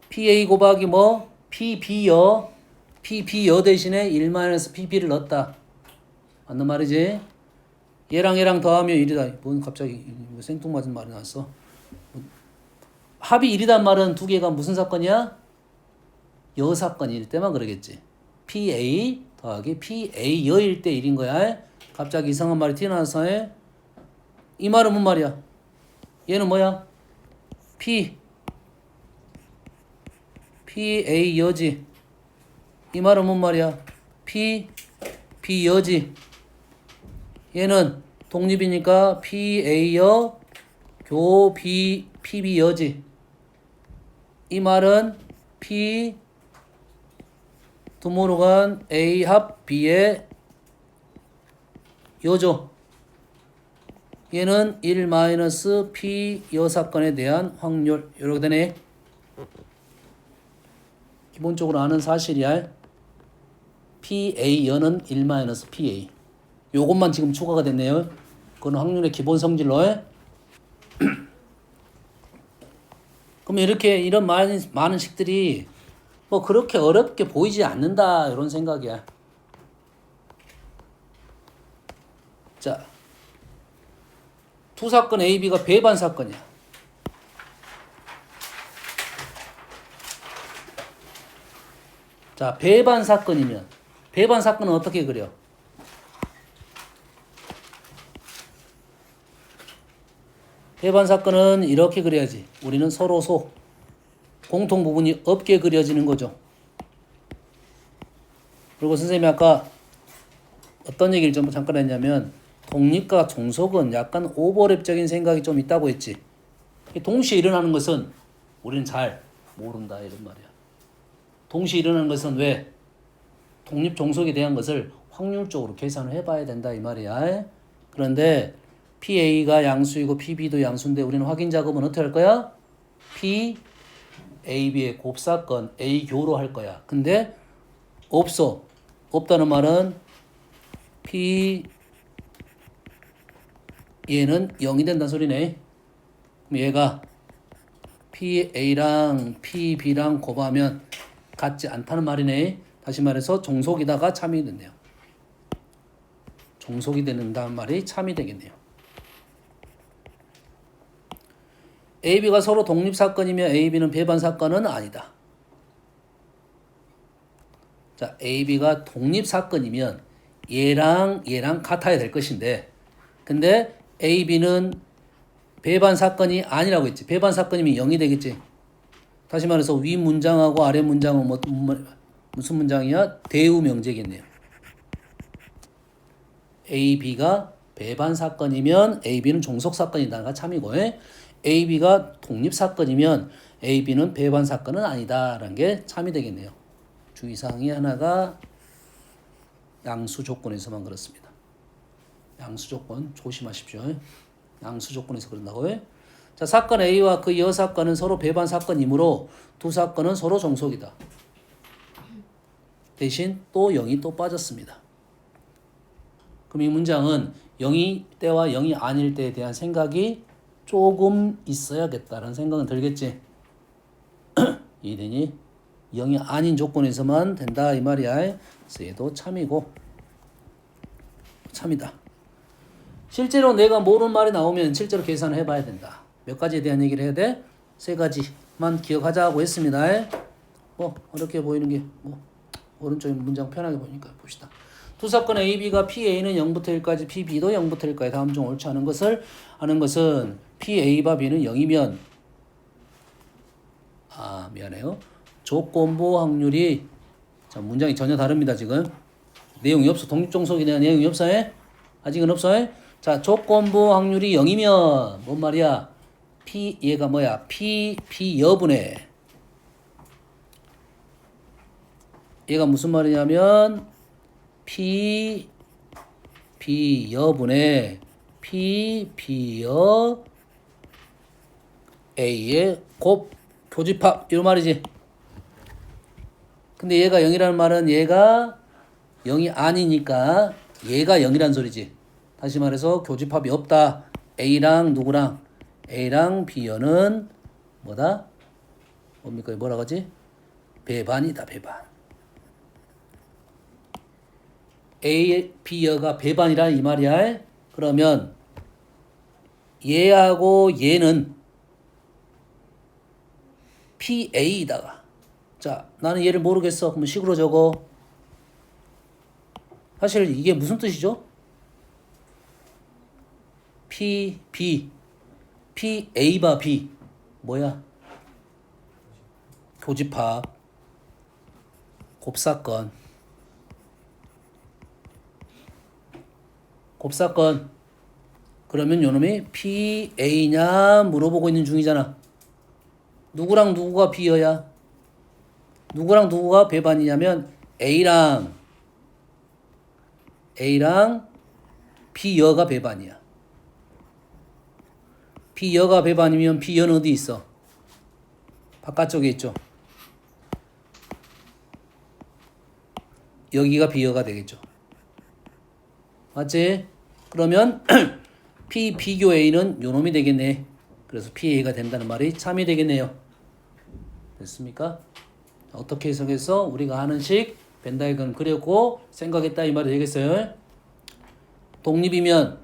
PA 곱하기 뭐? PB여 PB여 대신에 1-PB를 넣었다. 맞는 말이지? 얘랑 더하면 1이다. 뭔 갑자기 생뚱맞은 말이 나왔어. 합이 1이단 말은 두 개가 무슨 사건이야? 여사건일 때만 그러겠지. PA 더하기 PA 여일 때 1인 거야. 갑자기 이상한 말이 튀어나와서 해. 이 말은 뭔 말이야? 얘는 뭐야? PA 여지. 이 말은 뭔 말이야? B 여지. 얘는 독립이니까 PA 여 PB 여지. 이 말은 두모로간 A 합 B의 여죠. 얘는 1-P 여사건에 대한 확률. 이렇게 되네. 기본적으로 아는 사실이야. PA 여는 1-PA. 요것만 지금 추가가 됐네요. 그건 확률의 기본 성질로 해. 그럼 이렇게 이런 많은 식들이 뭐 그렇게 어렵게 보이지 않는다 이런 생각이야. 자, 두 사건 A, B가 배반 사건이야. 자, 배반 사건이면 배반 사건은 어떻게 그려? 배반 사건은 이렇게 그려야지. 우리는 서로 공통 부분이 없게 그려지는 거죠. 그리고 선생님이 아까 어떤 얘기를 좀 잠깐 했냐면 독립과 종속은 약간 오버랩적인 생각이 좀 있다고 했지. 동시에 일어나는 것은 우리는 잘 모른다 이런 말이야. 동시에 일어나는 것은 왜? 독립 종속에 대한 것을 확률적으로 계산을 해봐야 된다 이 말이야. 그런데 PA가 양수이고 PB도 양수인데 우리는 확인 작업은 어떻게 할 거야? PAB의 곱사건 A교로 할 거야. 근데 없어. 없다는 말은 얘는 0이 된다는 소리네. 그럼 얘가 PA랑 PB랑 곱하면 같지 않다는 말이네. 다시 말해서 종속이다가 참이 됐네요. 종속이 된다는 말이 참이 되겠네요. AB가 서로 독립사건이며 AB는 배반사건은 아니다. 자, AB가 독립사건이면 얘랑 같아야 될 것인데 근데 AB는 배반사건이 아니라고 했지. 배반사건이면 0이 되겠지. 다시 말해서 위 문장하고 아래 문장은 무슨 문장이야? 대우명제겠네요. AB가 배반사건이면 AB는 종속사건이다가 참이고 AB가 독립사건이면 AB는 배반사건은 아니다라는 게 참이 되겠네요. 주의사항이 하나가 양수 조건에서만 그렇습니다. 양수 조건 조심하십시오. 양수 조건에서 그런다고 해. 자, 사건 A와 그 여사건은 서로 배반사건이므로 두 사건은 서로 종속이다. 대신 또 0이 또 빠졌습니다. 그럼 이 문장은 0이 때와 0이 아닐 때에 대한 생각이 조금 있어야겠다라는 생각은 들겠지. 이되니 0이 아닌 조건에서만 된다 이 말이야. 그래서 얘도 참이고 참이다. 실제로 내가 모르는 말이 나오면 실제로 계산을 해봐야 된다. 몇 가지에 대한 얘기를 해야 돼? 3가지만 기억하자고 했습니다. 뭐 어렵게 보이는 게 뭐 오른쪽 문장 편하게 보니까 봅시다. 두 사건 AB가 PA는 0부터 1까지 PB도 0부터 1까지 다음 중 옳지 않은 것을 아는 것은 PA와 B는 0이면 미안해요. 조건부 확률이 자 문장이 전혀 다릅니다. 지금 내용이 없어. 독립종속에 대한 내용이 없어. 아직은 없어. 자 조건부 확률이 0이면 뭔 말이야? 얘가 뭐야? B 여분의 얘가 무슨 말이냐면 B 여분의 B여 A의 교집합 이런 말이지. 근데 얘가 0이라는 말은 얘가 0이 아니니까 얘가 0이란 소리지. 다시 말해서 교집합이 없다. A랑 누구랑? A랑 B여는 뭐다? 뭡니까? 뭐라고 하지? 배반이다. 배반. A, B여가 배반이라 이 말이야. 그러면 얘하고 얘는 PA이다가 자 나는 얘를 모르겠어. 그러면 식으로 적어. 사실 이게 무슨 뜻이죠? P, B, P, A 바 B 뭐야? 교집합, 곱사건, 곱사건. 그러면 요놈이 P, A냐 물어보고 있는 중이잖아. 누구랑 누구가 B여야? 누구랑 누구가 배반이냐면 A랑 B여가 배반이야. B여가 배반이면 B여는 어디 있어? 바깥쪽에 있죠. 여기가 B여가 되겠죠. 맞지? 그러면 P 비교 A는 요놈이 되겠네. 그래서 PA가 된다는 말이 참이 되겠네요. 됐습니까? 어떻게 해석해서 우리가 하는 식 벤다이건 그렸고 생각했다 이 말이 되겠어요. 독립이면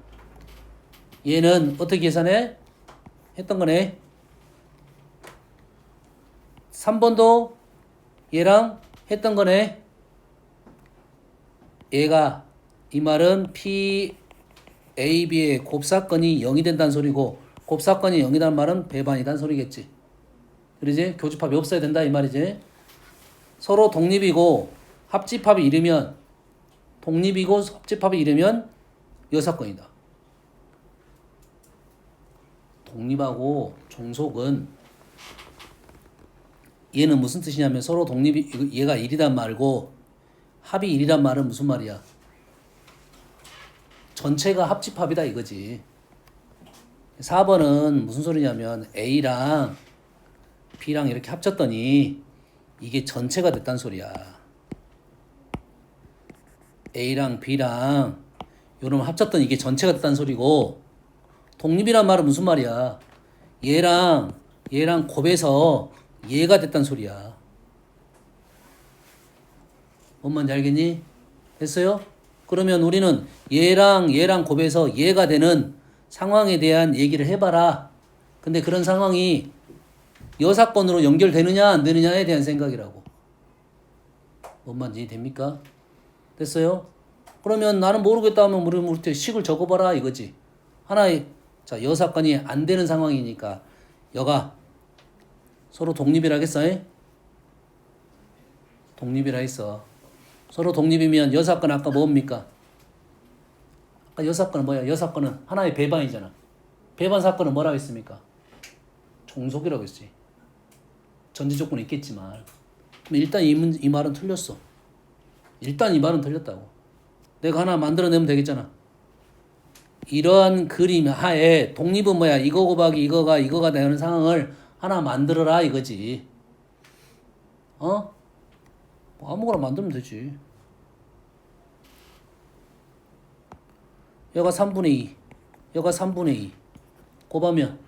얘는 어떻게 계산해? 했던 거네. 3번도 얘랑 했던 거네. 얘가 이 말은 P, A, B의 곱사건이 0이 된다는 소리고 곱사건이 0이라는 말은 배반이라는 소리겠지. 그러지? 교집합이 없어야 된다 이 말이지. 서로 독립이고 합집합이 이르면 독립이고 합집합이 이르면 여사건이다. 독립하고 종속은 얘는 무슨 뜻이냐면 서로 독립이 얘가 1이란 말고 합이 1이란 말은 무슨 말이야? 전체가 합집합이다 이거지. 4번은 무슨 소리냐면 A랑 B랑 이렇게 합쳤더니 이게 전체가 됐단 소리야. A랑 B랑 요놈 합쳤더니 이게 전체가 됐단 소리고 독립이란 말은 무슨 말이야? 얘랑 곱해서 얘가 됐단 소리야. 뭔 말인지 알겠니? 됐어요? 그러면 우리는 얘랑 곱해서 얘가 되는 상황에 대한 얘기를 해봐라. 근데 그런 상황이 여사건으로 연결되느냐 안 되느냐에 대한 생각이라고. 뭔 말인지 됩니까? 됐어요? 그러면 나는 모르겠다 하면 우리 식을 적어봐라 이거지. 하나의 자 여사건이 안 되는 상황이니까 여가 서로 독립이라 하겠어? 독립이라 했어. 서로 독립이면 여사건 아까 뭡니까? 아까 여사건은 뭐야? 여사건은 하나의 배반이잖아. 배반 사건은 뭐라고 했습니까? 종속이라고 했지. 전제 조건이 있겠지만 일단 이 말은 틀렸어. 일단 이 말은 틀렸다고. 내가 하나 만들어내면 되겠잖아. 이러한 그림 하에 독립은 뭐야? 이거 곱하기 이거가 되는 상황을 하나 만들어라 이거지. 뭐 아무거나 만들면 되지. 여가 3분의 2 여가 3분의 2 곱하면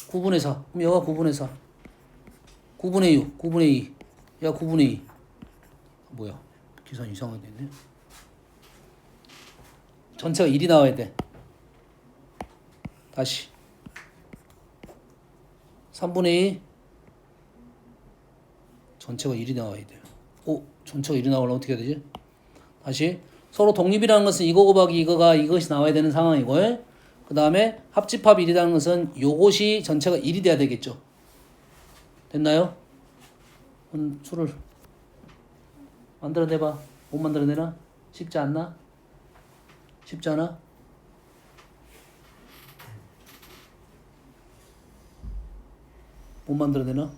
9분의 4 그럼 여가 9분의 4 9분의 6 9분의 2 야 9분의 2 뭐야 계산 이상하게 됐네. 전체가 1이 나와야 돼. 다시 3분의 2 전체가 1이 나와야 돼요. 전체가 1이 나오려면 어떻게 해야 되지? 다시 서로 독립이라는 것은 이거 곱하기 이것이 나와야 되는 상황이고 그 다음에 합집합 1이라는 것은 요것이 전체가 1이 돼야 되겠죠. 됐나요? 수를 만들어내봐. 못 만들어내나? 쉽지 않나? 쉽지 않아? 못 만들어내나?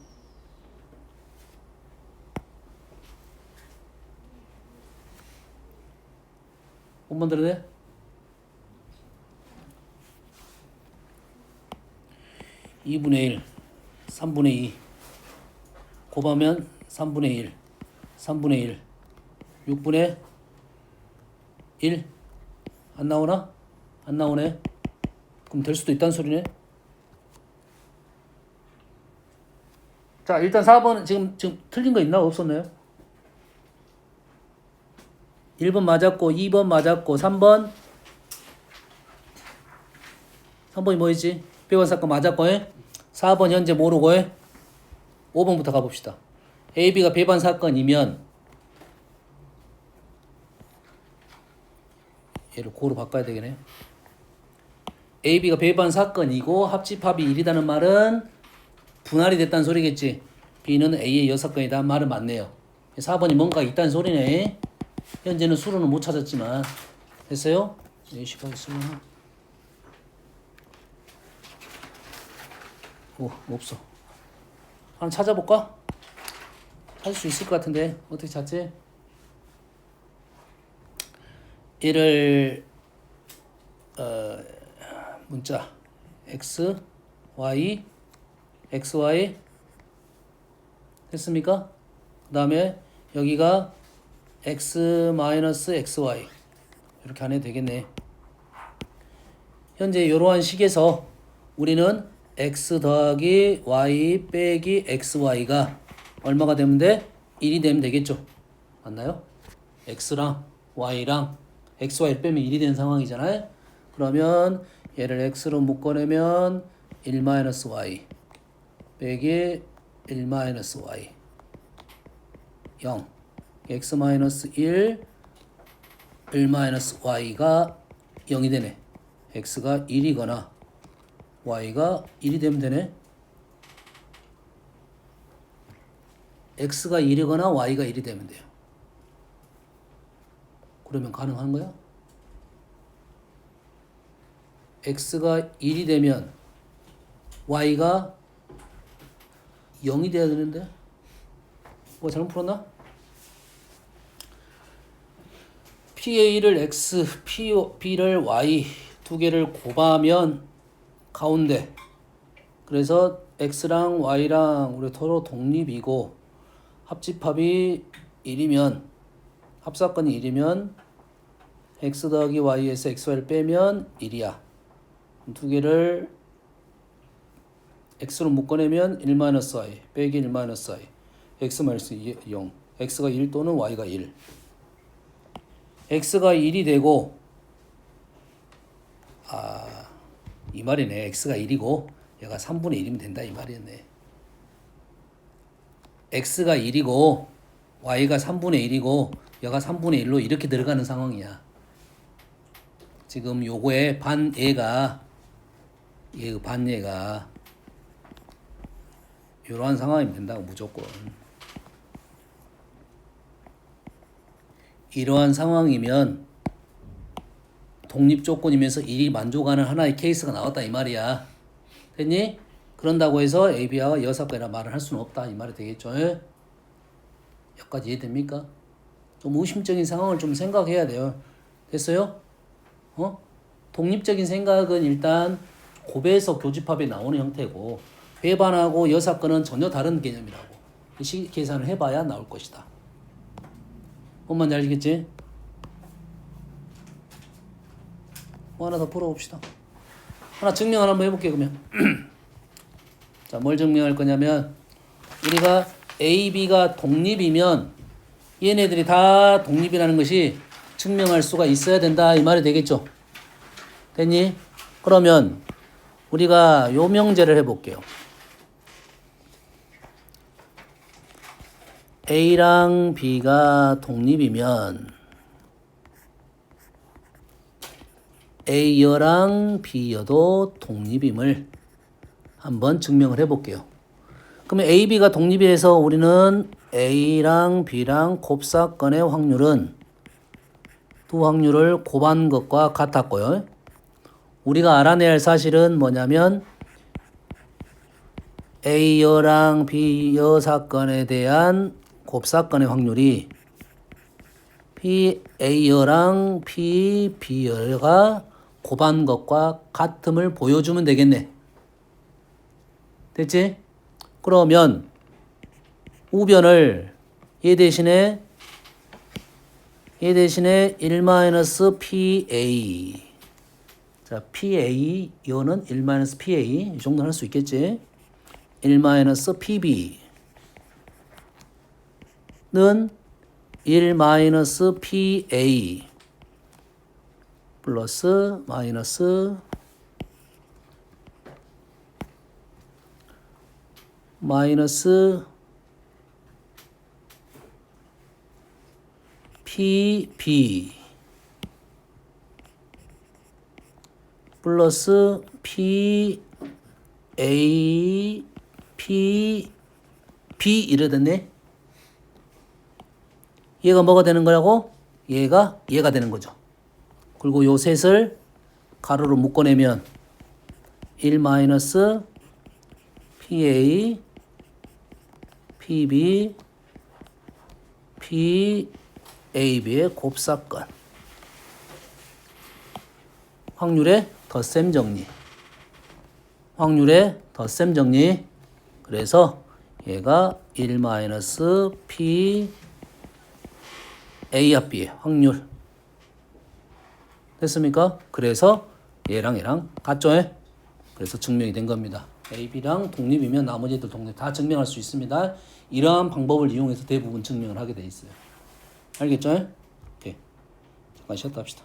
못 만들어내? (2분의 1) (3분의 2) 곱하면 (3분의 1) (3분의 1) (6분의 1) 안 나오나? 안 나오네. 그럼 될 수도 있다는 소리네. 자 일단 4번 지금 틀린 거 있나? 없었나요? 1번 맞았고 2번 맞았고 3번이 뭐였지? 배원 사건 맞았고 4번 현재 모르고 5번부터 가봅시다. AB가 배반 사건이면 얘를 고로 바꿔야 되겠네. AB가 배반 사건이고 합집합이 1이라는 말은 분할이 됐다는 소리겠지. B는 A의 여사건이다 말은 맞네요. 4번이 뭔가 있다는 소리네. 현재는 수로는 못 찾았지만 됐어요? 예시가 있으면 없어. 하나 찾아볼까? 찾을 수 있을 것 같은데 어떻게 찾지? 얘를 문자 x, y, xy 됐습니까? 그 다음에 여기가 x-xy 이렇게 안 해도 되겠네. 현재 이러한 식에서 우리는 x 더하기 y 빼기 xy가 얼마가 되면 돼? 1이 되면 되겠죠. 맞나요? x랑 y랑 xy를 빼면 1이 되는 상황이잖아요. 그러면 얘를 x로 묶어내면 1-y 빼기 1-y 0 x-1 1-y가 0이 되네. x가 1이거나 y가 1이 되면 되네. x가 1이거나 y가 1이 되면 돼요. 그러면 가능한 거야? x가 1이 되면 y가 0이 돼야 되는데 뭐 잘못 풀었나? PA를 X, B를 Y 두 개를 곱하면 가운데 그래서 X랑 Y랑 우리 서로 독립이고 합집합이 1이면 합사건이 1이면 X 더하기 Y에서 XY를 빼면 1이야. 두 개를 X로 묶어내면 1-Y 빼기 1-Y X-0 X가 1 또는 Y가 1 X가 1이 되고 이 말이네. X가 1이고 얘가 3분의 1이면 된다 이 말이었네. X가 1이고 Y가 3분의 1이고 얘가 3분의 1로 이렇게 들어가는 상황이야. 지금 요거의 반얘가 얘 반얘가 이러한 상황이면 된다고 무조건. 이러한 상황이면 독립 조건이면서 일이 만족하는 하나의 케이스가 나왔다 이 말이야. 됐니? 그런다고 해서 AB와 여사건이라 말을 할 수는 없다 이 말이 되겠죠. 여기까지 이해됩니까? 좀 의심적인 상황을 좀 생각해야 돼요. 됐어요? 독립적인 생각은 일단 곱해서 교집합에 나오는 형태고 배반하고 여사건은 전혀 다른 개념이라고. 이 계산을 해봐야 나올 것이다. 뭔 말인지 알겠지? 뭐 하나 더 풀어봅시다. 하나 증명을 한번 해볼게요 그러면. 자, 뭘 증명할 거냐면 우리가 A, B가 독립이면 얘네들이 다 독립이라는 것이 증명할 수가 있어야 된다 이 말이 되겠죠. 됐니? 그러면 우리가 요 명제를 해볼게요. A랑 B가 독립이면 A여랑 B여도 독립임을 한번 증명을 해볼게요. 그러면 A, B가 독립해서 우리는 A랑 B랑 곱사건의 확률은 두 확률을 곱한 것과 같았고요. 우리가 알아내야 할 사실은 뭐냐면 A여랑 B여 사건에 대한 곱사건의 확률이 A여랑 B여가 곱한 것과 같음을 보여주면 되겠네. 됐지? 그러면 우변을 얘 대신에 1-PA 자, PA 여는 1-PA 이 정도는 할 수 있겠지? 1-PB는 1 마이너스 PA 플러스 마이너스 PB 플러스 PA PB 이래 됐네. 얘가 뭐가 되는 거라고? 얘가 되는 거죠. 그리고 요 셋을 가로로 묶어내면 1 마이너스 PA PB PAB의 곱사건 확률의 덧셈 정리 그래서 얘가 1 마이너스 P A와 B의 확률 됐습니까? 그래서 얘랑 같죠? 그래서 증명이 된 겁니다. A, B랑 독립이면 나머지들 독립 다 증명할 수 있습니다. 이러한 방법을 이용해서 대부분 증명을 하게 돼 있어요. 알겠죠? 오케이. 잠깐 쉬었다 합시다.